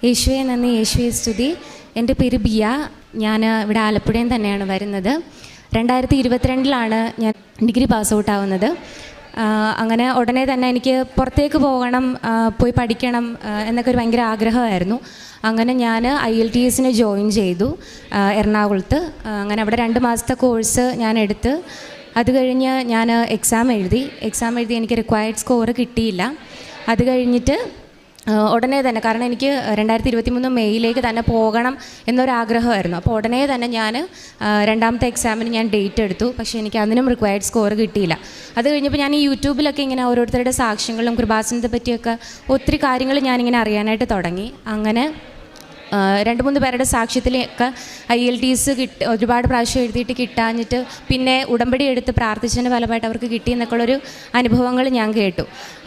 യേശുവെ നന്ദി, യേശുവെ സ്തുതി. എൻ്റെ പേര് ബിയ. ഞാൻ ഇവിടെ ആലപ്പുഴയിൽ തന്നെയാണ് വരുന്നത്. 2022 ഞാൻ ഡിഗ്രി പാസ് ഔട്ട് ആവുന്നത്. അങ്ങനെ ഉടനെ തന്നെ എനിക്ക് പുറത്തേക്ക് പോകണം, പോയി പഠിക്കണം എന്നൊക്കെ ഒരു ഭയങ്കര ആഗ്രഹമായിരുന്നു. അങ്ങനെ ഞാൻ IELTS ജോയിൻ ചെയ്തു എറണാകുളത്ത്. അങ്ങനെ അവിടെ 2 മാസത്തെ കോഴ്സ് ഞാൻ എടുത്ത് അത് കഴിഞ്ഞ് ഞാൻ എക്സാം എഴുതി എനിക്ക് റിക്വയർഡ് സ്കോർ കിട്ടിയില്ല. അത് കഴിഞ്ഞിട്ട് ഉടനെ തന്നെ, കാരണം എനിക്ക് 2023 മെയ്യിലേക്ക് തന്നെ പോകണം എന്നൊരാഗ്രഹമായിരുന്നു. അപ്പോൾ ഉടനെ തന്നെ ഞാൻ രണ്ടാമത്തെ എക്സാമിന് ഞാൻ ഡേറ്റ് എടുത്തു. പക്ഷേ എനിക്ക് അതിനും റിക്വയർഡ് സ്കോർ കിട്ടിയില്ല. അത് കഴിഞ്ഞപ്പോൾ ഞാൻ ഈ യൂട്യൂബിലൊക്കെ ഇങ്ങനെ ഓരോരുത്തരുടെ സാക്ഷ്യങ്ങളും കൃപാസനത്തെ പറ്റിയൊക്കെ ഒത്തിരി കാര്യങ്ങൾ ഞാനിങ്ങനെ അറിയാനായിട്ട് തുടങ്ങി. അങ്ങനെ 2-3 പേരുടെ സാക്ഷ്യത്തിലൊക്കെ IELTS ഒരുപാട് പ്രാവശ്യം എഴുതിയിട്ട് കിട്ടാഞ്ഞിട്ട് പിന്നെ ഉടമ്പടി എടുത്ത് പ്രാർത്ഥിച്ചതിൻ്റെ ഫലമായിട്ട് അവർക്ക് കിട്ടിയെന്നൊക്കെയുള്ളൊരു അനുഭവങ്ങൾ ഞാൻ കേട്ടു.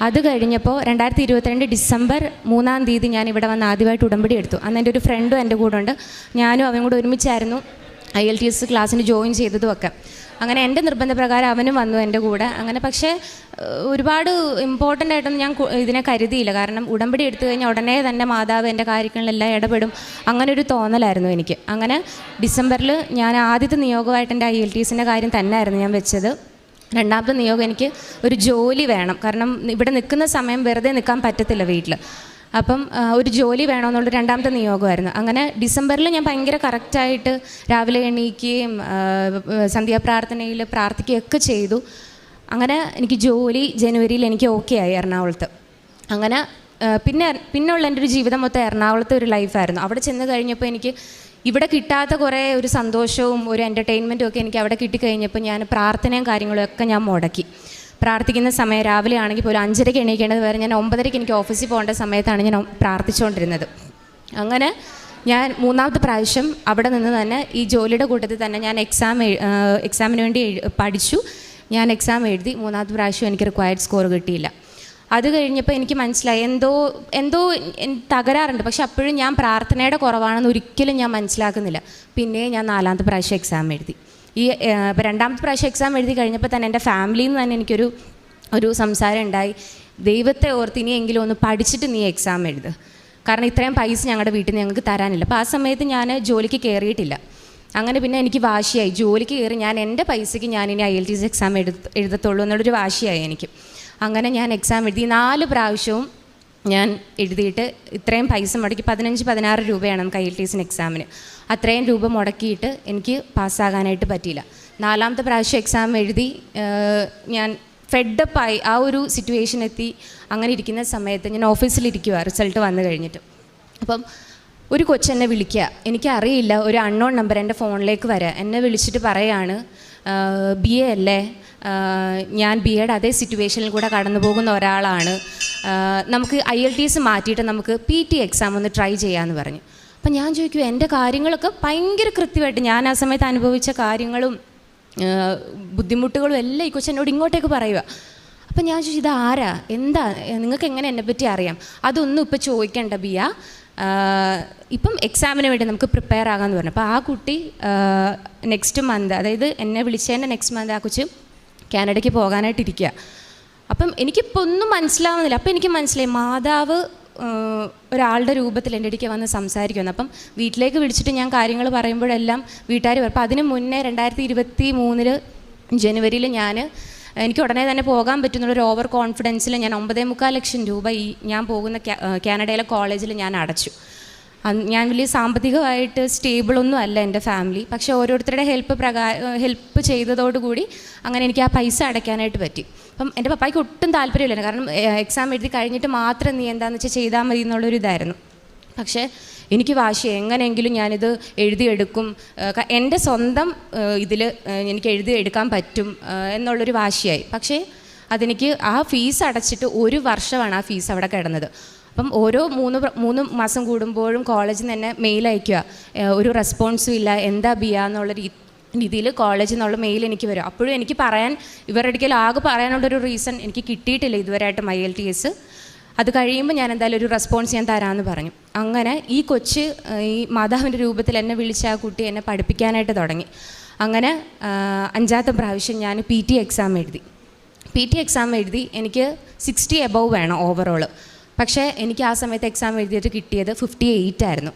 അത് കഴിഞ്ഞപ്പോൾ 2022 ഡിസംബർ 3-ാം തീയതി ഞാൻ ഇവിടെ വന്ന് ആദ്യമായിട്ട് ഉടമ്പടി എടുത്തു. അന്ന് എൻ്റെ ഒരു ഫ്രണ്ടും എൻ്റെ കൂടെ ഉണ്ട്. ഞാനും അവനും കൂടെ ഒരുമിച്ചായിരുന്നു IELTS ക്ലാസ്സിന് ജോയിൻ ചെയ്തതുമൊക്കെ. അങ്ങനെ എൻ്റെ നിർബന്ധപ്രകാരം അവനും വന്നു എൻ്റെ കൂടെ. അങ്ങനെ പക്ഷേ ഒരുപാട് ഇമ്പോർട്ടൻ്റ് ആയിട്ടൊന്നും ഞാൻ ഇതിനെ കരുതിയില്ല. കാരണം ഉടമ്പടി എടുത്തു കഴിഞ്ഞാൽ ഉടനെ തന്നെ മാതാവ് എൻ്റെ കാര്യങ്ങളിലെല്ലാം ഇടപെടും, അങ്ങനെ ഒരു തോന്നലായിരുന്നു എനിക്ക്. അങ്ങനെ ഡിസംബറിൽ ഞാൻ ആദ്യത്തെ നിയോഗമായിട്ട് എൻ്റെ IELTS കാര്യം തന്നെയായിരുന്നു ഞാൻ വെച്ചത്. രണ്ടാമത്തെ നിയോഗം എനിക്ക് ഒരു ജോലി വേണം. കാരണം ഇവിടെ നിൽക്കുന്ന സമയം വെറുതെ നിൽക്കാൻ പറ്റത്തില്ല വീട്ടിൽ. അപ്പം ഒരു ജോലി വേണമെന്നുള്ള രണ്ടാമത്തെ നിയോഗമായിരുന്നു. അങ്ങനെ ഡിസംബറിൽ ഞാൻ ഭയങ്കര കറക്റ്റായിട്ട് രാവിലെ എണീക്കുകയും സന്ധ്യാപ്രാർത്ഥനയിൽ പ്രാർത്ഥിക്കുകയൊക്കെ ചെയ്തു. അങ്ങനെ എനിക്ക് ജോലി ജനുവരിയിൽ എനിക്ക് ഓക്കെ ആയി എറണാകുളത്ത്. അങ്ങനെ പിന്നെയുള്ള എൻ്റെ ഒരു ജീവിതം മൊത്തം എറണാകുളത്തെ ഒരു ലൈഫായിരുന്നു. അവിടെ ചെന്ന് കഴിഞ്ഞപ്പോൾ എനിക്ക് ഇവിടെ കിട്ടാത്ത കുറേ ഒരു സന്തോഷവും ഒരു എൻ്റർടൈൻമെൻറ്റും ഒക്കെ എനിക്ക് അവിടെ കിട്ടിക്കഴിഞ്ഞപ്പോൾ ഞാൻ പ്രാർത്ഥനയും കാര്യങ്ങളും ഒക്കെ ഞാൻ മുടക്കി. പ്രാർത്ഥിക്കുന്ന സമയം രാവിലെ ആണെങ്കിൽ പോലും 5:30 എണീക്കേണ്ടത് വരെ ഞാൻ 9:30 എനിക്ക് ഓഫീസിൽ പോകേണ്ട സമയത്താണ് ഞാൻ പ്രാർത്ഥിച്ചുകൊണ്ടിരുന്നത്. അങ്ങനെ ഞാൻ 3-ാമത്തെ പ്രാവശ്യം അവിടെ നിന്ന് തന്നെ ഈ ജോലിയുടെ കൂട്ടത്തിൽ തന്നെ ഞാൻ എക്സാമിന് വേണ്ടി പഠിച്ചു. ഞാൻ എക്സാം എഴുതി. 3-ാമത്തെ പ്രാവശ്യം എനിക്ക് റിക്വയർഡ് സ്കോർ കിട്ടിയില്ല. അത് കഴിഞ്ഞപ്പോൾ എനിക്ക് മനസ്സിലായി എന്തോ തകരാറുണ്ട്. പക്ഷെ അപ്പോഴും ഞാൻ പ്രാർത്ഥനയുടെ കുറവാണെന്ന് ഒരിക്കലും ഞാൻ മനസ്സിലാക്കുന്നില്ല. പിന്നെ ഞാൻ 4-ാമത്തെ പ്രാവശ്യം എക്സാം എഴുതി. ഇപ്പോൾ 2-ാമത്തെ പ്രാവശ്യം എക്സാം എഴുതി കഴിഞ്ഞപ്പോൾ തന്നെ എൻ്റെ ഫാമിലിയിൽ നിന്ന് തന്നെ എനിക്കൊരു സംസാരം ഉണ്ടായി. ദൈവത്തെ ഓർത്ത് ഇനിയെങ്കിലും ഒന്ന് പഠിച്ചിട്ട് നീ എക്സാം എഴുത്, കാരണം ഇത്രയും പൈസ ഞങ്ങളുടെ വീട്ടിൽ നിന്ന് ഞങ്ങൾക്ക് തരാനില്ല. അപ്പോൾ ആ സമയത്ത് ഞാൻ ജോലിക്ക് കയറിയിട്ടില്ല. അങ്ങനെ പിന്നെ എനിക്ക് വാശിയായി, ജോലിക്ക് കയറി ഞാൻ എൻ്റെ പൈസയ്ക്ക് ഞാനിനി IELTS എക്സാം എഴുതത്തുള്ളൂ എന്നുള്ളൊരു വാശിയായി എനിക്ക്. അങ്ങനെ ഞാൻ എക്സാം എഴുതി. 4 പ്രാവശ്യവും ഞാൻ എഴുതിയിട്ട് ഇത്രയും പൈസ മുടക്കി 15-16 രൂപയാണ് നമുക്ക് IELTS എക്സാമിന്. അത്രയും രൂപ മുടക്കിയിട്ട് എനിക്ക് പാസ്സാകാനായിട്ട് പറ്റിയില്ല. 4-ാമത്തെ പ്രാവശ്യം എക്സാം എഴുതി ഞാൻ ഫെഡപ്പായി ആ ഒരു സിറ്റുവേഷൻ എത്തി. അങ്ങനെ ഇരിക്കുന്ന സമയത്ത് ഞാൻ ഓഫീസിലിരിക്കുക റിസൾട്ട് വന്നു കഴിഞ്ഞിട്ട്. അപ്പം ഒരു കൊച്ചെന്നെ വിളിക്കുക, എനിക്കറിയില്ല, ഒരു അൺനോൺ നമ്പർ എൻ്റെ ഫോണിലേക്ക് വരിക. എന്നെ വിളിച്ചിട്ട് പറയാണ്, BA അല്ലേ, ഞാൻ BAയുടെ അതേ സിറ്റുവേഷനിൽ കൂടെ കടന്നു പോകുന്ന ഒരാളാണ്, നമുക്ക് IELTS മാറ്റിയിട്ട് നമുക്ക് PT എക്സാം ഒന്ന് ട്രൈ ചെയ്യാമെന്ന് പറഞ്ഞു. അപ്പം ഞാൻ ചോദിക്കും, എൻ്റെ കാര്യങ്ങളൊക്കെ ഭയങ്കര കൃത്യമായിട്ട് ഞാൻ ആ സമയത്ത് അനുഭവിച്ച കാര്യങ്ങളും ബുദ്ധിമുട്ടുകളും എല്ലാം ഈ കൊച്ചെന്നോട് ഇങ്ങോട്ടേക്ക് പറയുക. അപ്പം ഞാൻ ചോദിച്ചു, ഇത് ആരാ, എന്താ, നിങ്ങൾക്ക് എങ്ങനെ എന്നെപ്പറ്റി അറിയാം? അതൊന്നും ഇപ്പം ചോദിക്കേണ്ട ബിയ, ഇപ്പം എക്സാമിന് വേണ്ടി നമുക്ക് പ്രിപ്പയർ ആകാമെന്ന് പറഞ്ഞു. അപ്പോൾ ആ കുട്ടി നെക്സ്റ്റ് മന്ത്, അതായത് എന്നെ വിളിച്ചതിൻ്റെ നെക്സ്റ്റ് മന്ത് ആ കൊച്ച് കാനഡയ്ക്ക് പോകാനായിട്ടിരിക്കുക. അപ്പം എനിക്കിപ്പോൾ ഒന്നും മനസ്സിലാവുന്നില്ല. അപ്പം എനിക്ക് മനസ്സിലായി മാതാവ് ഒരാളുടെ രൂപത്തിൽ എൻ്റെ അടുത്തേക്ക് വന്ന് സംസാരിക്കുന്നു. അപ്പം വീട്ടിലേക്ക് വിളിച്ചിട്ട് ഞാൻ കാര്യങ്ങൾ പറയുമ്പോഴെല്ലാം വീട്ടുകാർ പറയും. അപ്പം അതിന് മുന്നേ 2023 ജനുവരിയിൽ എനിക്ക് ഉടനെ തന്നെ പോകാൻ പറ്റുന്നുള്ളൊരു ഓവർ കോൺഫിഡൻസിൽ ഞാൻ 9.25 ലക്ഷം രൂപ ഞാൻ പോകുന്ന കാനഡയിലെ കോളേജിൽ ഞാൻ അടച്ചു. ഞാൻ വലിയ സാമ്പത്തികമായിട്ട് സ്റ്റേബിളൊന്നും അല്ല എൻ്റെ ഫാമിലി. പക്ഷേ ഓരോരുത്തരുടെ ഹെൽപ്പ് ചെയ്തതോടുകൂടി അങ്ങനെ എനിക്ക് ആ പൈസ അടയ്ക്കാനായിട്ട് പറ്റി. അപ്പം എൻ്റെ പപ്പായ്ക്ക് ഒട്ടും താല്പര്യമില്ല, കാരണം എക്സാം എഴുതി കഴിഞ്ഞിട്ട് മാത്രം നീ എന്താണെന്ന് വെച്ചാൽ ചെയ്താൽ മതി എന്നുള്ളൊരു ഇതായിരുന്നു. പക്ഷേ എനിക്ക് വാശി, എങ്ങനെയെങ്കിലും ഞാനിത് എഴുതിയെടുക്കും, എൻ്റെ സ്വന്തം ഇതിൽ എനിക്ക് എഴുതിയെടുക്കാൻ പറ്റും എന്നുള്ളൊരു വാശിയായി. പക്ഷേ അതെനിക്ക് ആ ഫീസ് അടച്ചിട്ട് 1 വർഷമാണ് ആ ഫീസ് അവിടെ കിടന്നത്. അപ്പം ഓരോ 3 മാസം കൂടുമ്പോഴും കോളേജിൽ നിന്ന് തന്നെ മെയിൽ അയയ്ക്കുക, ഒരു റെസ്പോൺസും ഇല്ല, എന്താ ബിയ എന്നുള്ള രീതിയിൽ കോളേജിൽ നിന്നുള്ള മെയിൽ എനിക്ക് വരും. അപ്പോഴും എനിക്ക് ഇവരുടെ അടുക്കൽ ആകെ പറയാനുള്ളൊരു റീസൺ എനിക്ക് കിട്ടിയിട്ടില്ല ഇതുവരെയായിട്ടും IELTS. അത് കഴിയുമ്പോൾ ഞാൻ എന്തായാലും ഒരു റെസ്പോൺസ് ഞാൻ തരാമെന്ന് പറഞ്ഞു. അങ്ങനെ ഈ കൊച്ച് ഈ മാതാവിൻ്റെ രൂപത്തിൽ എന്നെ വിളിച്ച ആ കുട്ടി എന്നെ പഠിപ്പിക്കാനായിട്ട് തുടങ്ങി. അങ്ങനെ 5-ാമത്തെ പ്രാവശ്യം ഞാൻ PT എക്സാം എഴുതി. PT എക്സാം എഴുതി എനിക്ക് 60 എബവ് വേണം ഓവറോൾ. പക്ഷേ എനിക്ക് ആ സമയത്ത് എക്സാം എഴുതിയിട്ട് കിട്ടിയത് 58 ആയിരുന്നു.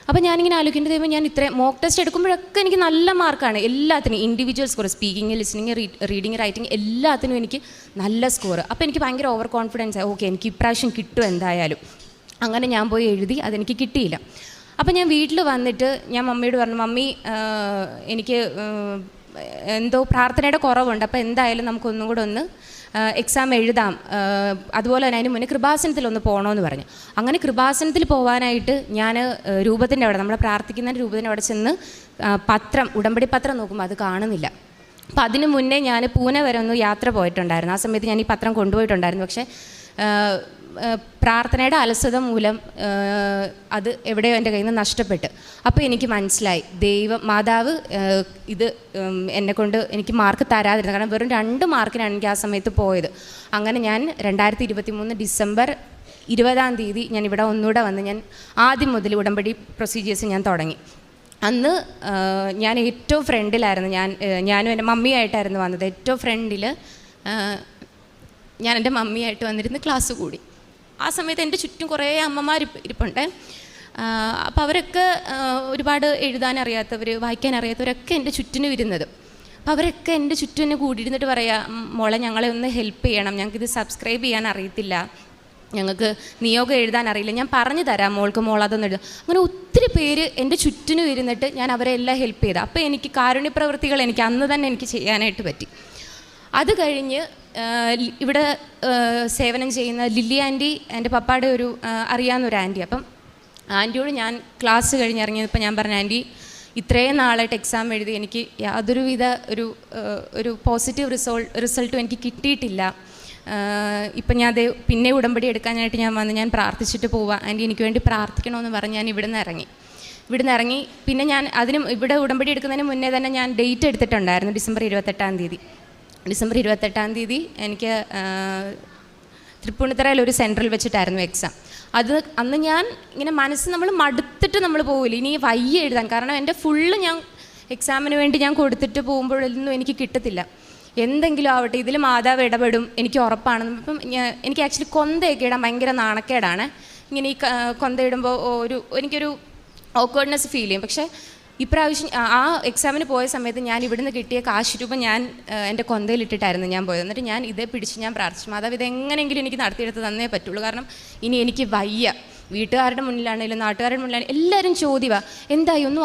അപ്പോൾ ഞാനിങ്ങനെ ആലോചിക്കേണ്ടത് ദൈവം, ഞാൻ ഇത്രയും മോക്ക് ടെസ്റ്റ് എടുക്കുമ്പോഴൊക്കെ എനിക്ക് നല്ല മാർക്കാണ് എല്ലാത്തിനും, individual score, speaking, listening, reading, writing എല്ലാത്തിനും എനിക്ക് നല്ല സ്കോർ. അപ്പോൾ എനിക്ക് ഭയങ്കര ഓവർ കോൺഫിഡൻസ് ആയി, ഓക്കെ എനിക്ക് ഇപ്രാവശ്യം കിട്ടും എന്തായാലും. അങ്ങനെ ഞാൻ പോയി എഴുതി, അതെനിക്ക് കിട്ടിയില്ല. അപ്പോൾ ഞാൻ വീട്ടിൽ വന്നിട്ട് ഞാൻ മമ്മിയോട് പറഞ്ഞു, മമ്മി എനിക്ക് എന്തോ പ്രാർത്ഥനയുടെ കുറവുണ്ട്, അപ്പോൾ എന്തായാലും നമുക്കൊന്നും കൂടെ ഒന്ന് എക്സാം എഴുതാം, അതുപോലെ തന്നെ അതിന് മുന്നേ കൃപാസനത്തിലൊന്ന് പോകണമെന്ന് പറഞ്ഞു. അങ്ങനെ കൃപാസനത്തിൽ പോകാനായിട്ട് ഞാൻ രൂപത്തിൻ്റെ അവിടെ, നമ്മൾ പ്രാർത്ഥിക്കുന്ന രൂപത്തിൻ്റെ അവിടെ ചെന്ന് ഉടമ്പടി പത്രം നോക്കുമ്പോൾ അത് കാണുന്നില്ല. അപ്പോൾ അതിന് മുന്നേ ഞാൻ പൂനെ വരെ ഒന്ന് യാത്ര പോയിട്ടുണ്ടായിരുന്നു. ആ സമയത്ത് ഞാൻ ഈ പത്രം കൊണ്ടുപോയിട്ടുണ്ടായിരുന്നു. പക്ഷേ പ്രാർത്ഥനയുടെ അലസത മൂലം അത് എവിടെയോ എൻ്റെ കയ്യിൽ നിന്ന് നഷ്ടപ്പെട്ട്. അപ്പോൾ എനിക്ക് മനസ്സിലായി മാതാവ് ഇത് എന്നെക്കൊണ്ട് എനിക്ക് മാർക്ക് തരാതിരുന്നു. കാരണം വെറും 2 മാർക്കിനാണ് എനിക്ക് ആ സമയത്ത് പോയത്. അങ്ങനെ ഞാൻ 2023 ഡിസംബർ 20 ഞാൻ ഇവിടെ ഒന്നുകൂടെ വന്ന് ഞാൻ ആദ്യം മുതൽ ഉടമ്പടി പ്രൊസീജിയേഴ്സ് ഞാൻ തുടങ്ങി. അന്ന് ഞാൻ ഏറ്റവും ഫ്രണ്ടിലായിരുന്നു. ഞാനും എൻ്റെ മമ്മിയായിട്ടായിരുന്നു വന്നത്. ഏറ്റവും ഫ്രണ്ടിൽ ഞാൻ എൻ്റെ മമ്മിയായിട്ട് വന്നിരുന്ന് ക്ലാസ് കൂടി. ആ സമയത്ത് എൻ്റെ ചുറ്റും കുറേ അമ്മമാർ ഇരിപ്പുണ്ട്. അപ്പോൾ അവരൊക്കെ ഒരുപാട് എഴുതാനറിയാത്തവർ, വായിക്കാനറിയാത്തവരൊക്കെ എൻ്റെ ചുറ്റിനും ഇരുന്നത്. അപ്പോൾ അവരൊക്കെ എൻ്റെ ചുറ്റിനെ കൂടിയിരുന്നിട്ട് പറയാം, മോളെ ഞങ്ങളെ ഒന്ന് ഹെൽപ്പ് ചെയ്യണം, ഞങ്ങൾക്കിത് സബ്സ്ക്രൈബ് ചെയ്യാൻ അറിയത്തില്ല, ഞങ്ങൾക്ക് നിയോഗം എഴുതാൻ അറിയില്ല, ഞാൻ പറഞ്ഞു തരാം മോൾക്ക്, മോളതൊന്നും എഴുതാം. അങ്ങനെ ഒത്തിരി പേര് എൻ്റെ ചുറ്റിനും ഇരുന്നിട്ട് ഞാൻ അവരെ എല്ലാം ഹെൽപ്പ് ചെയ്തു. അപ്പോൾ എനിക്ക് കാരുണ്യ പ്രവൃത്തികൾ എനിക്ക് അന്ന് തന്നെ എനിക്ക് ചെയ്യാനായിട്ട് പറ്റി. അത് കഴിഞ്ഞ് ഇവിടെ സേവനം ചെയ്യുന്ന ലില്ലി ആൻറ്റി, എൻ്റെ പപ്പായുടെ ഒരു അറിയാവുന്നൊരു ആൻറ്റി. അപ്പം ആൻറ്റിയോട് ഞാൻ ക്ലാസ് കഴിഞ്ഞിറങ്ങിയപ്പോൾ ഞാൻ പറഞ്ഞു, ആൻറ്റി ഇത്രയും നാളായിട്ട് എക്സാം എഴുതി എനിക്ക് യാതൊരുവിധ ഒരു പോസിറ്റീവ് റിസൾട്ടും എനിക്ക് കിട്ടിയിട്ടില്ല. ഇപ്പം ഞാൻ പിന്നെ ഉടമ്പടി എടുക്കാനായിട്ട് ഞാൻ വന്ന് ഞാൻ പ്രാർത്ഥിച്ചിട്ട് പോവാം, ആൻറ്റി എനിക്ക് വേണ്ടി പ്രാർത്ഥിക്കണമെന്ന് പറഞ്ഞ് ഞാൻ ഇവിടുന്ന് ഇറങ്ങി. പിന്നെ ഞാൻ ഇവിടെ ഉടമ്പടി എടുക്കുന്നതിന് മുന്നേ തന്നെ ഞാൻ ഡേറ്റ് എടുത്തിട്ടുണ്ടായിരുന്നു, ഡിസംബർ 28 എനിക്ക് തൃപ്പൂണിത്തറയിൽ ഒരു സെൻറ്ററിൽ വെച്ചിട്ടായിരുന്നു എക്സാം. അന്ന് ഞാൻ ഇങ്ങനെ നമ്മൾ മടുത്തിട്ട് നമ്മൾ പോകില്ല, ഇനി വയ്യ എഴുതാൻ. കാരണം എൻ്റെ ഫുള്ള് ഞാൻ എക്സാമിന് വേണ്ടി ഞാൻ കൊടുത്തിട്ട് പോകുമ്പോഴൊന്നും എനിക്ക് കിട്ടത്തില്ല. എന്തെങ്കിലും ആവട്ടെ, ഇതിൽ മാതാവ് ഇടപെടും എനിക്ക് ഉറപ്പാണ്. ഇപ്പം എനിക്ക് ആക്ച്വലി കൊന്തയൊക്കെ ഇടാൻ ഭയങ്കര നാണക്കേടാണ്. ഇങ്ങനെ ഈ കൊന്ത ഇടുമ്പോൾ എനിക്കൊരു ഓക്വേർഡ്നെസ് ഫീൽ ചെയ്യും. പക്ഷേ ഇപ്രാവശ്യം ആ എക്സാമിന് പോയ സമയത്ത് ഞാൻ ഇവിടുന്ന് കിട്ടിയ കാശ് രൂപ ഞാൻ എൻ്റെ കൊന്തയിലിട്ടിട്ടായിരുന്നു ഞാൻ പോയത്. എന്നിട്ട് ഞാൻ ഇതേ പിടിച്ച് ഞാൻ പ്രാർത്ഥിച്ചു, മാതാവ് ഇതെങ്ങനെയെങ്കിലും എനിക്ക് നടത്തിയെടുത്ത് തന്നേ പറ്റുള്ളൂ, കാരണം ഇനി എനിക്ക് വയ്യ. വീട്ടുകാരുടെ മുന്നിലാണെങ്കിലും നാട്ടുകാരുടെ മുന്നിലാണെങ്കിലും എല്ലാവരും ചോദ്യമാണ്, എന്തായി, ഒന്നും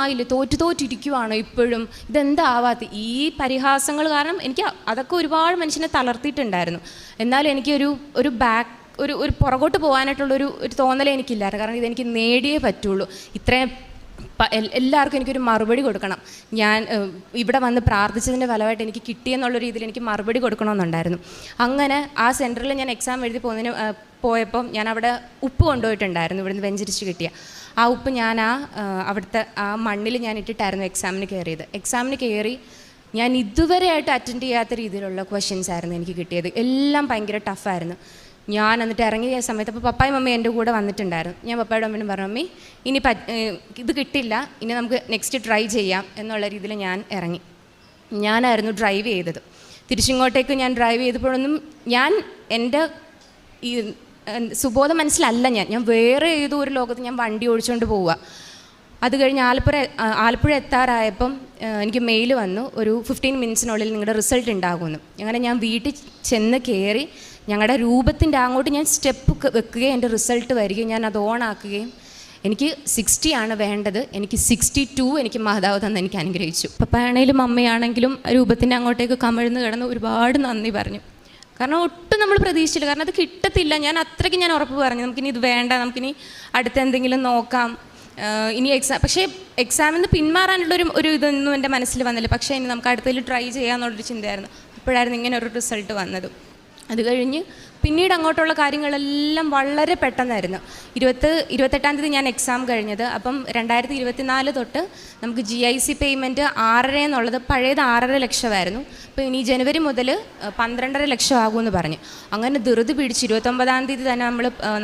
ആയില്ലേ, തോറ്റിരിക്കുവാണോ ഇപ്പോഴും, ഇതെന്താവാത്ത ഈ പരിഹാസങ്ങൾ കാരണം എനിക്ക് അതൊക്കെ ഒരുപാട് മനുഷ്യനെ തളർത്തിയിട്ടുണ്ടായിരുന്നു. എന്നാലും എനിക്കൊരു ഒരു പുറകോട്ട് പോകാനായിട്ടുള്ളൊരു തോന്നലേ എനിക്കില്ലായിരുന്നു. കാരണം ഇതെനിക്ക് നേടിയേ പറ്റുള്ളൂ. ഇത്രയും എല്ലാവർക്കും എനിക്കൊരു മറുപടി കൊടുക്കണം. ഞാൻ ഇവിടെ വന്ന് പ്രാർത്ഥിച്ചതിൻ്റെ ഫലമായിട്ട് എനിക്ക് കിട്ടിയെന്നുള്ള രീതിയിൽ എനിക്ക് മറുപടി കൊടുക്കണമെന്നുണ്ടായിരുന്നു. അങ്ങനെ ആ സെൻറ്ററിൽ ഞാൻ എക്സാം എഴുതി പോയപ്പം ഞാൻ അവിടെ ഉപ്പ് കൊണ്ടുപോയിട്ടുണ്ടായിരുന്നു, ഇവിടുന്ന് വെഞ്ചരിച്ച് കിട്ടിയ ആ ഉപ്പ്. ഞാൻ അവിടുത്തെ ആ മണ്ണിൽ ഞാൻ ഇട്ടിട്ടായിരുന്നു എക്സാമിന് കയറി. ഞാൻ ഇതുവരെയായിട്ട് അറ്റൻഡ് ചെയ്യാത്ത രീതിയിലുള്ള ക്വസ്റ്റ്യൻസ് ആയിരുന്നു എനിക്ക് കിട്ടിയത്. എല്ലാം ഭയങ്കര ടഫായിരുന്നു. ഞാൻ എന്നിട്ട് ഇറങ്ങിയ സമയത്ത് അപ്പോൾ പപ്പായും മമ്മി എൻ്റെ കൂടെ വന്നിട്ടുണ്ടായിരുന്നു. ഞാൻ പപ്പായുടെ അമ്മയും പറഞ്ഞു, മമ്മി ഇനി ഇത് കിട്ടില്ല, ഇനി നമുക്ക് നെക്സ്റ്റ് ട്രൈ ചെയ്യാം എന്നുള്ള രീതിയിൽ ഞാൻ ഇറങ്ങി. ഞാനായിരുന്നു ഡ്രൈവ് ചെയ്തത്. തിരിച്ചിങ്ങോട്ടേക്ക് ഞാൻ ഡ്രൈവ് ചെയ്തപ്പോഴൊന്നും എൻ്റെ ഈ സുബോധ മനസ്സിലല്ല, ഞാൻ വേറെ ഏതോ ഒരു ലോകത്ത് ഞാൻ വണ്ടി ഓടിച്ചുകൊണ്ട് പോവുക. അത് കഴിഞ്ഞ് ആലപ്പുഴ എത്താറായപ്പം എനിക്ക് മെയിൽ വന്നു, ഒരു 15 മിനിറ്റ്സിനുള്ളിൽ നിങ്ങളുടെ റിസൾട്ട് ഉണ്ടാകുമെന്ന്. അങ്ങനെ ഞാൻ വീട്ടിൽ ചെന്ന് കയറി ഞങ്ങളുടെ രൂപത്തിൻ്റെ അങ്ങോട്ട് ഞാൻ സ്റ്റെപ്പ് വെക്കുകയും എൻ്റെ റിസൾട്ട് വരികയും ഞാൻ അത് ഓണാക്കുകയും എനിക്ക് 60 ആണ് വേണ്ടത്, എനിക്ക് 62 എനിക്ക് മാതാവ് തന്നെ എനിക്ക് അനുഗ്രഹിച്ചു. പപ്പയാണെങ്കിലും അമ്മയാണെങ്കിലും രൂപത്തിൻ്റെ അങ്ങോട്ടേക്ക് കമിഴ്ന്ന് കിടന്ന് ഒരുപാട് നന്ദി പറഞ്ഞു. കാരണം ഒട്ടും നമ്മൾ പ്രതീക്ഷിച്ചില്ല, കാരണം അത് കിട്ടത്തില്ല. അത്രയ്ക്ക് ഞാൻ ഉറപ്പ് പറഞ്ഞു, നമുക്കിനി ഇത് വേണ്ട, നമുക്കിനി അടുത്ത എന്തെങ്കിലും നോക്കാം, ഇനി പക്ഷേ എക്സാമിൽ നിന്ന് പിന്മാറാനുള്ളൊരു ഇതൊന്നും എൻ്റെ മനസ്സിൽ വന്നില്ല. പക്ഷേ ഇനി നമുക്ക് അടുത്തതിൽ ട്രൈ ചെയ്യാമെന്നുള്ളൊരു ചിന്തയായിരുന്നു. അപ്പോഴായിരുന്നു ഇങ്ങനെ ഒരു റിസൾട്ട് വന്നത്. അത് കഴിഞ്ഞ് പിന്നീട് അങ്ങോട്ടുള്ള കാര്യങ്ങളെല്ലാം വളരെ പെട്ടെന്നായിരുന്നു. 28 ഞാൻ എക്സാം കഴിഞ്ഞത്. അപ്പം 2024 തൊട്ട് നമുക്ക് GIC പേയ്മെൻറ്റ് 6.5 എന്നുള്ളത് പഴയത് 6.5 ലക്ഷമായിരുന്നു. അപ്പോൾ ഇനി ജനുവരി മുതൽ 12.5 ലക്ഷം ആകുമെന്ന് പറഞ്ഞു. അങ്ങനെ ധൃതി പിടിച്ച് 29 തന്നെ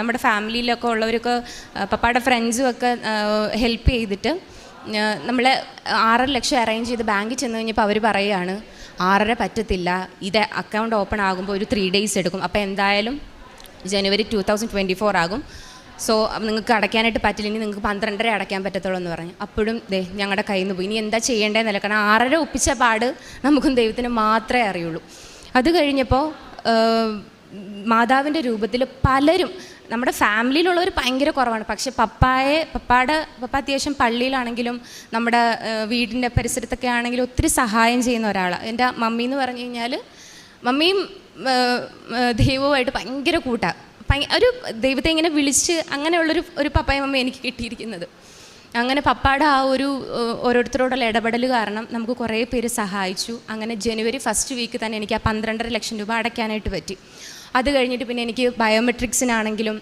നമ്മുടെ ഫാമിലിയിലൊക്കെ ഉള്ളവരൊക്കെ പപ്പായുടെ ഫ്രണ്ട്സും ഒക്കെ ഹെൽപ്പ് ചെയ്തിട്ട് നമ്മൾ 6.5 ലക്ഷം അറേഞ്ച് ചെയ്ത് ബാങ്കിൽ ചെന്ന് കഴിഞ്ഞപ്പോൾ അവർ പറയുകയാണ് 6.5 പറ്റത്തില്ല, ഇത് അക്കൗണ്ട് ഓപ്പൺ ആകുമ്പോൾ ഒരു 3 days എടുക്കും, അപ്പോൾ എന്തായാലും ജനുവരി 2024 ആകും. സോ നിങ്ങൾക്ക് അടയ്ക്കാനായിട്ട് പറ്റില്ല, ഇനി നിങ്ങൾക്ക് 12.5 അടയ്ക്കാൻ പറ്റത്തുള്ളൂ എന്ന് പറഞ്ഞു. അപ്പോഴും ഞങ്ങളുടെ കയ്യിൽ നിന്ന് പോയി. ഇനി എന്താ ചെയ്യേണ്ടതെന്നല്ല, കാരണം 6.5 ഒപ്പിച്ച പാട് നമുക്കും ദൈവത്തിന് മാത്രമേ അറിയുള്ളൂ. അത് കഴിഞ്ഞപ്പോൾ മാതാവിൻ്റെ രൂപത്തിൽ പലരും നമ്മുടെ ഫാമിലിയിലുള്ളവർ ഭയങ്കര കുറവാണ്. പക്ഷേ പപ്പ അത്യാവശ്യം പള്ളിയിലാണെങ്കിലും നമ്മുടെ വീടിൻ്റെ പരിസരത്തൊക്കെ ആണെങ്കിലും ഒത്തിരി സഹായം ചെയ്യുന്ന ഒരാളാണ്. എൻ്റെ മമ്മി എന്ന് പറഞ്ഞു കഴിഞ്ഞാൽ മമ്മിയും ദൈവവുമായിട്ട് ഭയങ്കര കൂട്ടാണ്. ഒരു ദൈവത്തെ ഇങ്ങനെ വിളിച്ച് അങ്ങനെയുള്ളൊരു പപ്പായും മമ്മി എനിക്ക് കിട്ടിയിരിക്കുന്നത്. അങ്ങനെ പപ്പായുടെ ആ ഒരു ഓരോരുത്തരോടുള്ള ഇടപെടൽ കാരണം നമുക്ക് കുറേ പേര് സഹായിച്ചു. അങ്ങനെ ജനുവരി 1st വീക്ക് തന്നെ എനിക്ക് ആ 12.5 ലക്ഷം രൂപ അടയ്ക്കാനായിട്ട് പറ്റി. അത് കഴിഞ്ഞിട്ട് പിന്നെ എനിക്ക് ബയോമെട്രിക്സിനാണെങ്കിലും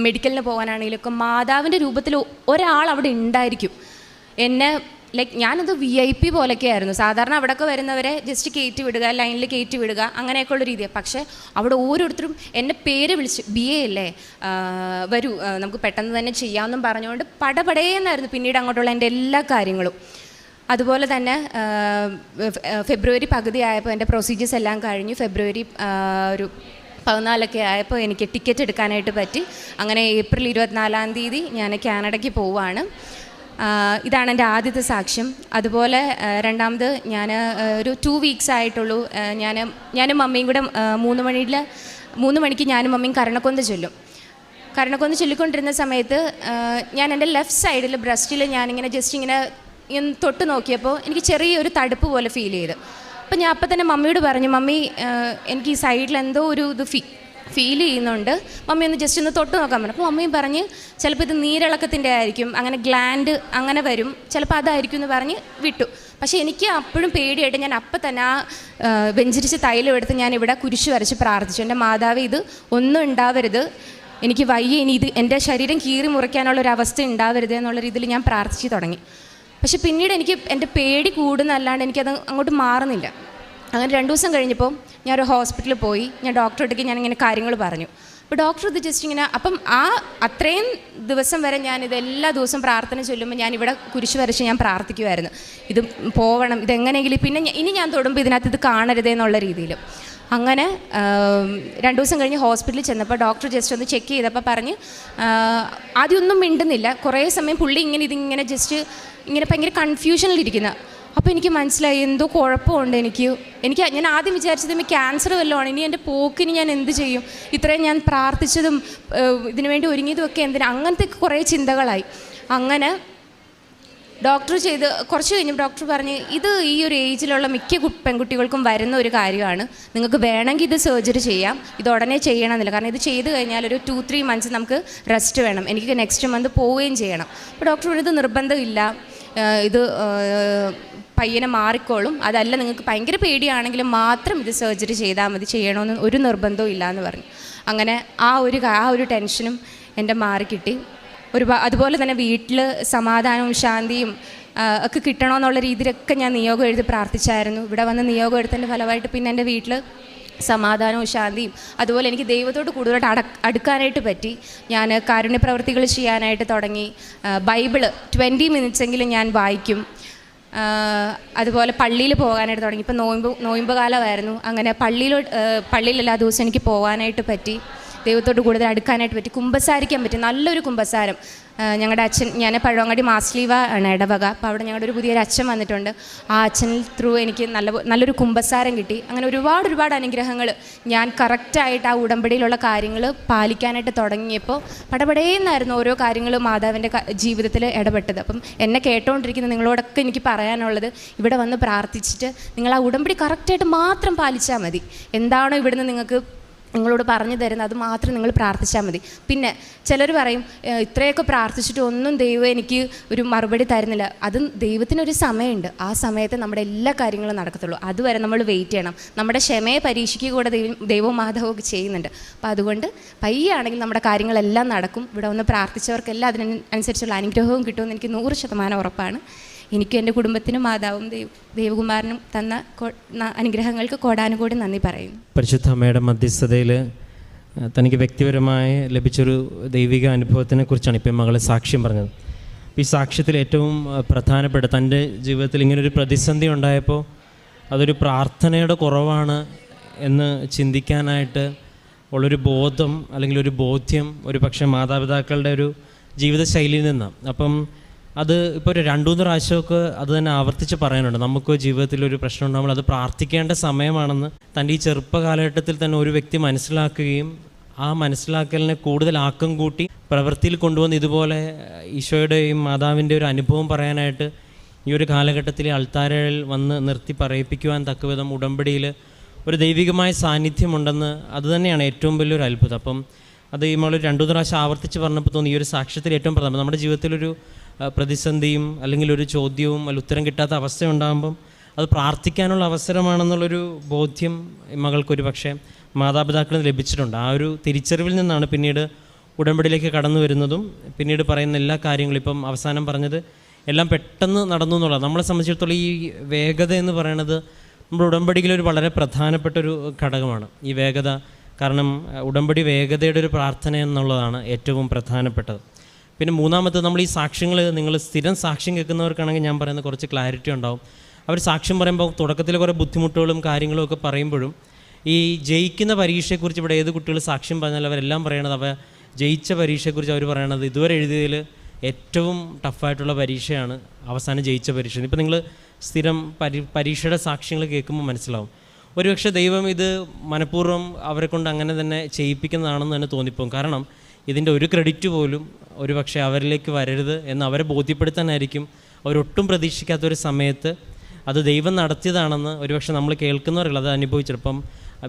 മെഡിക്കലിന് പോകാനാണെങ്കിലും ഒക്കെ മാതാവിൻ്റെ രൂപത്തിൽ ഒരാൾ അവിടെ ഉണ്ടായിരിക്കും. എന്നെ ഞാനത് VIP പോലൊക്കെ ആയിരുന്നു. സാധാരണ അവിടെയൊക്കെ വരുന്നവരെ ജസ്റ്റ് കയറ്റി വിടുക, ലൈനിൽ കയറ്റി വിടുക, അങ്ങനെയൊക്കെയുള്ള രീതിയാണ്. പക്ഷേ അവിടെ ഓരോരുത്തരും എൻ്റെ പേര് വിളിച്ച് BA അല്ലേ, വരൂ നമുക്ക് പെട്ടെന്ന് തന്നെ ചെയ്യാമെന്നും പറഞ്ഞുകൊണ്ട് പടപടയെന്നായിരുന്നു പിന്നീട് അങ്ങോട്ടുള്ള എൻ്റെ എല്ലാ കാര്യങ്ങളും. അതുപോലെ തന്നെ ഫെബ്രുവരി പകുതി ആയപ്പോൾ എൻ്റെ പ്രൊസീജിയേഴ്സ് എല്ലാം കഴിഞ്ഞു. ഫെബ്രുവരി ഒരു 14 ആയപ്പോൾ എനിക്ക് ടിക്കറ്റ് എടുക്കാനായിട്ട് പറ്റി. അങ്ങനെ ഏപ്രിൽ 24 തീയതി ഞാൻ കാനഡയ്ക്ക് പോവുകയാണ്. ഇതാണ് എൻ്റെ ആദ്യത്തെ സാക്ഷ്യം. അതുപോലെ രണ്ടാമത് ഞാൻ ഒരു 2 വീക്സ് ആയിട്ടുള്ളൂ. ഞാനും മമ്മിയും കൂടെ 3 മണിക്ക് ഞാനും മമ്മിയും കരണക്കൊന്ത ചൊല്ലിക്കൊണ്ടിരുന്ന സമയത്ത് ഞാൻ എൻ്റെ ലെഫ്റ്റ് സൈഡിൽ ബ്രസ്റ്റിൽ ഞാനിങ്ങനെ ജസ്റ്റ് ഇങ്ങനെ തൊട്ട് നോക്കിയപ്പോൾ എനിക്ക് ചെറിയൊരു തടുപ്പ് പോലെ ഫീൽ ചെയ്തു. അപ്പം ഞാൻ അപ്പം തന്നെ മമ്മിയോട് പറഞ്ഞു, മമ്മി എനിക്ക് ഈ സൈഡിൽ എന്തോ ഒരു ഇത് ഫീൽ ചെയ്യുന്നുണ്ട്, മമ്മി ഒന്ന് ജസ്റ്റ് ഒന്ന് തൊട്ട് നോക്കാൻ പറഞ്ഞു. അപ്പോൾ മമ്മിയും പറഞ്ഞ് ചിലപ്പോൾ ഇത് നീരിളക്കത്തിൻ്റെ ആയിരിക്കും, അങ്ങനെ ഗ്ലാൻഡ് അങ്ങനെ വരും, ചിലപ്പോൾ അതായിരിക്കും എന്ന് പറഞ്ഞ് വിട്ടു. പക്ഷേ എനിക്ക് അപ്പോഴും പേടിയായിട്ട് ഞാൻ അപ്പം തന്നെ ആ വെഞ്ചരിച്ച് തൈലം എടുത്ത് ഞാൻ ഇവിടെ കുരിശ് വരച്ച് പ്രാർത്ഥിച്ചു. എൻ്റെ മാതാവേ, ഇത് ഒന്നും ഉണ്ടാവരുത്, എനിക്ക് വയ്യ, ഇനി ഇത് എൻ്റെ ശരീരം കീറി മുറിക്കാനുള്ളൊരവസ്ഥ ഉണ്ടാവരുത് എന്നുള്ള രീതിയിൽ ഞാൻ പ്രാർത്ഥിച്ച് തുടങ്ങി. പക്ഷെ പിന്നീട് എനിക്ക് എൻ്റെ പേടി കൂടുന്നല്ലാണ്ട് എനിക്കത് അങ്ങോട്ട് മാറുന്നില്ല. അങ്ങനെ 2 ദിവസം കഴിഞ്ഞപ്പോൾ ഞാനൊരു ഹോസ്പിറ്റലിൽ പോയി. ഞാൻ ഡോക്ടറെ അടുത്തേക്ക് ഞാനിങ്ങനെ കാര്യങ്ങൾ പറഞ്ഞു. അപ്പോൾ ഡോക്ടർ ഇത് ജസ്റ്റ് ഇങ്ങനെ, അപ്പം അത്രയും ദിവസം വരെ ഞാനിത് എല്ലാ ദിവസവും പ്രാർത്ഥന ചൊല്ലുമ്പോൾ ഞാനിവിടെ കുരിശ് വരച്ച് ഞാൻ പ്രാർത്ഥിക്കുമായിരുന്നു, ഇത് പോവണം, ഇതെങ്ങനെയെങ്കിലും പിന്നെ ഇനി ഞാൻ തൊടുമ്പോൾ ഇതിനകത്ത് ഇത് കാണരുതേ എന്നുള്ള രീതിയിൽ. അങ്ങനെ 2 ദിവസം കഴിഞ്ഞ് ഹോസ്പിറ്റലിൽ ചെന്നപ്പോൾ ഡോക്ടർ ജസ്റ്റ് ഒന്ന് ചെക്ക് ചെയ്തപ്പോൾ പറഞ്ഞ്, ആദ്യമൊന്നും മിണ്ടുന്നില്ല, കുറേ സമയം പുള്ളി ഇതിങ്ങനെ ജസ്റ്റ് ഇങ്ങനെ ഭയങ്കര കൺഫ്യൂഷനിലിരിക്കുന്ന. അപ്പോൾ എനിക്ക് മനസ്സിലായി എന്തോ കുഴപ്പമുണ്ട് ഞാൻ ആദ്യം വിചാരിച്ചത് ക്യാൻസർ വല്ലതുമാണ്, ഇനി എൻ്റെ പോക്കിന് ഞാൻ എന്ത് ചെയ്യും, ഇത്രയും ഞാൻ പ്രാർത്ഥിച്ചതും ഇതിനു വേണ്ടി ഒരുങ്ങിയതും ഒക്കെ എന്തിനാ, അങ്ങനത്തെ കുറേ ചിന്തകളായി. അങ്ങനെ ഡോക്ടർ കുറച്ച് കഴിഞ്ഞപ്പോൾ ഡോക്ടർ പറഞ്ഞ്, ഇത് ഈ ഒരു ഏജിലുള്ള മിക്ക പെൺകുട്ടികൾക്കും വരുന്ന ഒരു കാര്യമാണ്, നിങ്ങൾക്ക് വേണമെങ്കിൽ ഇത് സർജറി ചെയ്യാം, ഇത് ഉടനെ ചെയ്യണമെന്നില്ല, കാരണം ഇത് ചെയ്ത് കഴിഞ്ഞാൽ ഒരു 2-3 മന്ത്സ് നമുക്ക് റെസ്റ്റ് വേണം, എനിക്ക് നെക്സ്റ്റ് മന്ത് പോവുകയും ചെയ്യണം. അപ്പോൾ ഡോക്ടർ പറഞ്ഞത് നിർബന്ധമില്ല, ഇത് പയ്യനെ മാറിക്കോളും, അതല്ല നിങ്ങൾക്ക് ഭയങ്കര പേടിയാണെങ്കിലും മാത്രം ഇത് സർജറി ചെയ്താൽ മതി, ചെയ്യണമെന്ന് ഒരു നിർബന്ധവും ഇല്ല എന്ന് പറഞ്ഞു. അങ്ങനെ ആ ഒരു ടെൻഷനും എൻ്റെ മാറിക്കിട്ടി. അതുപോലെ തന്നെ വീട്ടിൽ സമാധാനവും ശാന്തിയും ഒക്കെ കിട്ടണമെന്നുള്ള രീതിയിലൊക്കെ ഞാൻ നിയോഗം എഴുതി പ്രാർത്ഥിച്ചായിരുന്നു. ഇവിടെ വന്ന് നിയോഗം എടുത്തതിൻ്റെ ഫലമായിട്ട് പിന്നെ എൻ്റെ വീട്ടിൽ സമാധാനവും ശാന്തിയും, അതുപോലെ എനിക്ക് ദൈവത്തോട് കൂടുതലായിട്ട് അടുക്കാനായിട്ട് പറ്റി. ഞാൻ കാരുണ്യ പ്രവൃത്തികൾ ചെയ്യാനായിട്ട് തുടങ്ങി. ബൈബിള് 20 മിനിറ്റ്സെങ്കിലും ഞാൻ വായിക്കും. അതുപോലെ പള്ളിയിൽ പോകാനായിട്ട് തുടങ്ങി. ഇപ്പം നോയമ്പ് കാലമായിരുന്നു. അങ്ങനെ പള്ളിയിൽ എല്ലാ ദിവസവും എനിക്ക് പോകാനായിട്ട് പറ്റി, ദൈവത്തോട് കൂടുതൽ അടുക്കാനായിട്ട് പറ്റി, കുമ്പസാരിക്കാൻ പറ്റി, നല്ലൊരു കുമ്പസാരം. ഞങ്ങളുടെ അച്ഛൻ, ഞാൻ പഴവങ്ങാടി മാസ്ലീവ ആണ് ഇടവക, അപ്പോൾ അവിടെ ഞങ്ങളുടെ ഒരു പുതിയൊരു അച്ഛൻ വന്നിട്ടുണ്ട്. ആ അച്ഛനിൽ ത്രൂ എനിക്ക് നല്ലൊരു കുമ്പസാരം കിട്ടി. അങ്ങനെ ഒരുപാട് അനുഗ്രഹങ്ങൾ ഞാൻ കറക്റ്റായിട്ട് ആ ഉടമ്പടിയിലുള്ള കാര്യങ്ങൾ പാലിക്കാനായിട്ട് തുടങ്ങിയപ്പോൾ പടപടേന്നായിരുന്നു ഓരോ കാര്യങ്ങൾ മാതാവിൻ്റെ ജീവിതത്തിൽ ഇടപെട്ടത്. അപ്പം എന്നെ കേട്ടുകൊണ്ടിരിക്കുന്ന നിങ്ങളോടൊക്കെ എനിക്ക് പറയാനുള്ളത്, ഇവിടെ വന്ന് പ്രാർത്ഥിച്ചിട്ട് നിങ്ങൾ ആ ഉടമ്പടി കറക്റ്റായിട്ട് മാത്രം പാലിച്ചാൽ മതി. എന്താണോ ഇവിടുന്ന് നിങ്ങളോട് പറഞ്ഞു തരുന്നത് അത് മാത്രം നിങ്ങൾ പ്രാർത്ഥിച്ചാൽ മതി. പിന്നെ ചിലർ പറയും, ഇത്രയൊക്കെ പ്രാർത്ഥിച്ചിട്ട് ഒന്നും ദൈവം എനിക്ക് ഒരു മറുപടി തരുന്നില്ല. അതും ദൈവത്തിനൊരു സമയമുണ്ട്, ആ സമയത്ത് നമ്മുടെ എല്ലാ കാര്യങ്ങളും നടക്കത്തുള്ളൂ. അതുവരെ നമ്മൾ വെയിറ്റ് ചെയ്യണം. നമ്മുടെ ക്ഷമയെ പരീക്ഷിക്കുക കൂടെ ദൈവവും മാധവവും ഒക്കെ ചെയ്യുന്നുണ്ട്. അപ്പോൾ അതുകൊണ്ട് പയ്യാണെങ്കിൽ നമ്മുടെ കാര്യങ്ങളെല്ലാം നടക്കും. ഇവിടെ ഒന്ന് പ്രാർത്ഥിച്ചവർക്കെല്ലാം അതിനനുസരിച്ചുള്ള അനുഗ്രഹവും കിട്ടുമെന്ന് എനിക്ക് 100% ഉറപ്പാണ്. എനിക്കും എൻ്റെ കുടുംബത്തിനും മാതാവും ദേവകുമാരനും തന്ന അനുഗ്രഹങ്ങൾക്ക് കോടാനുകോടി നന്ദി പറയുന്നു. പരിശുദ്ധ അമ്മയുടെ മധ്യസ്ഥതയിൽ തനിക്ക് വ്യക്തിപരമായി ലഭിച്ചൊരു ദൈവിക അനുഭവത്തിനെ കുറിച്ചാണ് ഇപ്പം മകളെ സാക്ഷ്യം പറഞ്ഞത്. ഈ സാക്ഷ്യത്തിൽ ഏറ്റവും പ്രധാനപ്പെട്ട തൻ്റെ ജീവിതത്തിൽ ഇങ്ങനൊരു പ്രതിസന്ധി ഉണ്ടായപ്പോൾ അതൊരു പ്രാർത്ഥനയുടെ കുറവാണ് എന്ന് ചിന്തിക്കാനായിട്ട് ഉള്ളൊരു ബോധം അല്ലെങ്കിൽ ഒരു ബോധ്യം ഒരു പക്ഷേ മാതാപിതാക്കളുടെ ഒരു ജീവിതശൈലിയിൽ നിന്നാണ്. അപ്പം അത് ഇപ്പോൾ ഒരു 2-3 പ്രാവശ്യമൊക്കെ അത് തന്നെ ആവർത്തിച്ച് പറയാനുണ്ട്. നമുക്ക് ജീവിതത്തിലൊരു പ്രശ്നം ഉണ്ടാകുമ്പോൾ അത് പ്രാർത്ഥിക്കേണ്ട സമയമാണെന്ന് തൻ്റെ ഈ ചെറുപ്പകാലഘട്ടത്തിൽ തന്നെ ഒരു വ്യക്തി മനസ്സിലാക്കുകയും ആ മനസ്സിലാക്കലിനെ കൂടുതൽ ആക്കം കൂട്ടി പ്രവൃത്തിയിൽ കൊണ്ടുവന്ന് ഇതുപോലെ ഈശോയുടെയും മാതാവിൻ്റെ ഒരു അനുഭവം പറയാനായിട്ട് ഈ ഒരു കാലഘട്ടത്തിലെ അൾത്താരയിൽ വന്ന് നിർത്തി പറയിപ്പിക്കുവാൻ തക്കവിധം ഉടമ്പടിയിൽ ഒരു ദൈവികമായ സാന്നിധ്യമുണ്ടെന്ന് അതുതന്നെയാണ് ഏറ്റവും വലിയൊരു അത്ഭുതം. അപ്പം അത് നമ്മൾ 2-3 പ്രാവശ്യം ആവർത്തിച്ച് പറഞ്ഞപ്പോൾ തോന്നി ഈ ഒരു സാക്ഷ്യത്തിൽ ഏറ്റവും പ്രധാനം നമ്മുടെ ജീവിതത്തിലൊരു പ്രതിസന്ധിയും അല്ലെങ്കിൽ ഒരു ചോദ്യവും അല്ലെങ്കിൽ ഉത്തരം കിട്ടാത്ത അവസ്ഥ ഉണ്ടാകുമ്പം അത് പ്രാർത്ഥിക്കാനുള്ള അവസരമാണെന്നുള്ളൊരു ബോധ്യം മകൾക്കൊരു പക്ഷേ മാതാപിതാക്കളിൽ ലഭിച്ചിട്ടുണ്ട്. ആ ഒരു തിരിച്ചറിവിൽ നിന്നാണ് പിന്നീട് ഉടമ്പടിയിലേക്ക് കടന്നു വരുന്നതും പിന്നീട് പറയുന്ന എല്ലാ കാര്യങ്ങളും ഇപ്പം അവസാനം പറഞ്ഞത് എല്ലാം പെട്ടെന്ന് നടന്നു എന്നുള്ളത്. നമ്മളെ സംബന്ധിച്ചിടത്തോളം ഈ വേഗത എന്ന് പറയുന്നത് നമ്മുടെ ഉടമ്പടിയിലൊരു വളരെ പ്രധാനപ്പെട്ടൊരു ഘടകമാണ് ഈ വേഗത. കാരണം ഉടമ്പടി വേഗതയുടെ ഒരു പ്രാർത്ഥന എന്നുള്ളതാണ് ഏറ്റവും പ്രധാനപ്പെട്ടത്. പിന്നെ മൂന്നാമത്തെ നമ്മൾ ഈ സാക്ഷ്യങ്ങൾ നിങ്ങൾ സ്ഥിരം സാക്ഷ്യം കേൾക്കുന്നവർക്കാണെങ്കിൽ ഞാൻ പറയുന്ന കുറച്ച് ക്ലാരിറ്റി ഉണ്ടാവും. അവർ സാക്ഷ്യം പറയുമ്പോൾ തുടക്കത്തിൽ കുറേ ബുദ്ധിമുട്ടുകളും കാര്യങ്ങളും ഒക്കെ പറയുമ്പോഴും ഈ ജയിക്കുന്ന പരീക്ഷയെക്കുറിച്ച് ഇവിടെ ഏത് കുട്ടികൾ സാക്ഷ്യം പറഞ്ഞാലും അവരെല്ലാം പറയണത് ജയിച്ച പരീക്ഷയെക്കുറിച്ച് അവർ പറയണത് ഇതുവരെ എഴുതിയതിൽ ഏറ്റവും ടഫായിട്ടുള്ള പരീക്ഷയാണ് അവസാനം ജയിച്ച പരീക്ഷ. ഇപ്പോൾ നിങ്ങൾ സ്ഥിരം പരീക്ഷയുടെ സാക്ഷ്യങ്ങൾ കേൾക്കുമ്പോൾ മനസ്സിലാവും ഒരുപക്ഷെ ദൈവം ഇത് മനഃപൂർവ്വം അവരെ കൊണ്ട് അങ്ങനെ തന്നെ ചെയ്യിപ്പിക്കുന്നതാണെന്ന് തന്നെ തോന്നിപ്പോകും. കാരണം ഇതിൻ്റെ ഒരു ക്രെഡിറ്റ് പോലും ഒരുപക്ഷെ അവരിലേക്ക് വരരുത് എന്ന് അവരെ ബോധ്യപ്പെടുത്താനായിരിക്കും അവരൊട്ടും പ്രതീക്ഷിക്കാത്തൊരു സമയത്ത് അത് ദൈവം നടത്തിയതാണെന്ന് ഒരുപക്ഷെ നമ്മൾ കേൾക്കുന്നവരല്ല അത് അനുഭവിച്ചിപ്പം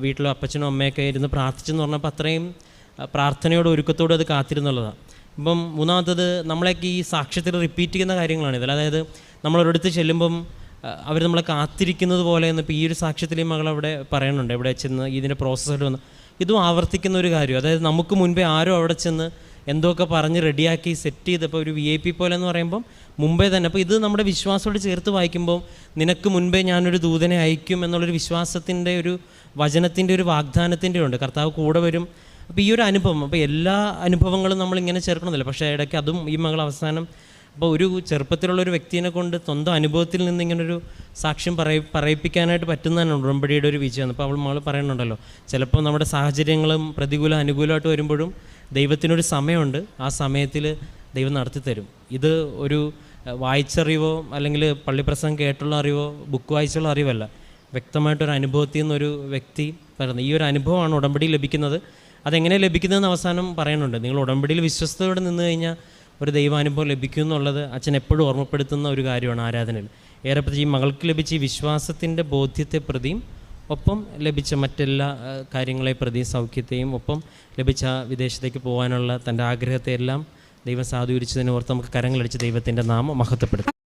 വീട്ടിലും അപ്പച്ചനും അമ്മയൊക്കെ ഇരുന്ന് പ്രാർത്ഥിച്ചെന്ന് പറഞ്ഞപ്പോൾ അത്രയും പ്രാർത്ഥനയോടും ഒരുക്കത്തോടും അത് കാത്തിരുന്നുള്ളതാണ്. ഇപ്പം മൂന്നാമത്തത് നമ്മളെയൊക്കെ ഈ സാക്ഷ്യത്തിൽ റിപ്പീറ്റ് ചെയ്യുന്ന കാര്യങ്ങളാണിത്. അതായത് നമ്മളൊരിടത്ത് ചെല്ലുമ്പം അവർ നമ്മളെ കാത്തിരിക്കുന്നത് പോലെ എന്നിപ്പോൾ ഈ ഒരു സാക്ഷ്യത്തിൽ മകൾ അവിടെ പറയുന്നുണ്ട് എവിടെ ചെന്ന് ഇതിൻ്റെ പ്രോസസ്സായിട്ട് വന്ന് ഇതും ആവർത്തിക്കുന്ന ഒരു കാര്യം. അതായത് നമുക്ക് മുൻപേ ആരും അവിടെ ചെന്ന് എന്തൊക്കെ പറഞ്ഞ് റെഡിയാക്കി സെറ്റ് ചെയ്തപ്പോൾ ഒരു VIP പോലെ എന്ന് പറയുമ്പം മുമ്പേ തന്നെ അപ്പോൾ ഇത് നമ്മുടെ വിശ്വാസത്തോട് ചേർത്ത് വായിക്കുമ്പോൾ നിനക്ക് മുൻപേ ഞാനൊരു ദൂതനെ അയക്കും എന്നുള്ളൊരു വിശ്വാസത്തിൻ്റെ ഒരു വചനത്തിൻ്റെ ഒരു വാഗ്ദാനത്തിൻ്റെ ഉണ്ട്. കർത്താവ് കൂടെ വരും. അപ്പോൾ ഈ ഒരു അനുഭവം അപ്പോൾ എല്ലാ അനുഭവങ്ങളും നമ്മളിങ്ങനെ ചേർക്കണമെന്നില്ല. പക്ഷേ ഇടയ്ക്ക് അതും ഈ മകൾ അവസാനം അപ്പോൾ ഒരു ചെറുപ്പത്തിലുള്ളൊരു വ്യക്തിയെ കൊണ്ട് സ്വന്തം അനുഭവത്തിൽ നിന്ന് ഇങ്ങനൊരു സാക്ഷ്യം പറയിപ്പിക്കാനായിട്ട് പറ്റുന്നതാണ് ഉടമ്പടിയുടെ ഒരു വിജയം. അപ്പോൾ മകൾ പറയുന്നുണ്ടല്ലോ ചിലപ്പോൾ നമ്മുടെ സാഹചര്യങ്ങളും അനുകൂലമായിട്ട് വരുമ്പോഴും ദൈവത്തിനൊരു സമയമുണ്ട്. ആ സമയത്തിൽ ദൈവം നടത്തി തരും. ഇത് ഒരു വായിച്ചറിവോ അല്ലെങ്കിൽ പള്ളിപ്രസംഗം കേട്ടുള്ള അറിവോ ബുക്ക് വായിച്ചുള്ള അറിവല്ല. വ്യക്തമായിട്ടൊരു അനുഭവത്തിൽ നിന്നൊരു വ്യക്തി പറയുന്നത് ഈ ഒരു അനുഭവമാണ് ഉടമ്പടി ലഭിക്കുന്നത്. അതെങ്ങനെ ലഭിക്കുന്നതെന്ന് അവസാനം പറയുന്നുണ്ട്. നിങ്ങൾ ഉടമ്പടിയിൽ വിശ്വസ്തയോടെ നിന്ന് കഴിഞ്ഞാൽ ഒരു ദൈവാനുഭവം ലഭിക്കും എന്നുള്ളത് അച്ഛൻ എപ്പോഴും ഓർമ്മപ്പെടുത്തുന്ന ഒരു കാര്യമാണ് ആരാധനയിൽ. ഏറെ പ്രതി ഈ മകൾക്ക് ലഭിച്ച ഈ വിശ്വാസത്തിൻ്റെ ബോധ്യത്തെ പ്രതിയും ഒപ്പം ലഭിച്ച മറ്റെല്ലാ കാര്യങ്ങളെ പ്രതിയും സൗഖ്യത്തെയും ഒപ്പം ലഭിച്ച വിദേശത്തേക്ക് പോകാനുള്ള തൻ്റെ ആഗ്രഹത്തെ എല്ലാം ദൈവം സാധൂകരിച്ചതിന് ഓർത്ത് നമുക്ക് കരങ്ങളടിച്ച് ദൈവത്തിൻ്റെ നാമം മഹത്വപ്പെടുത്തും.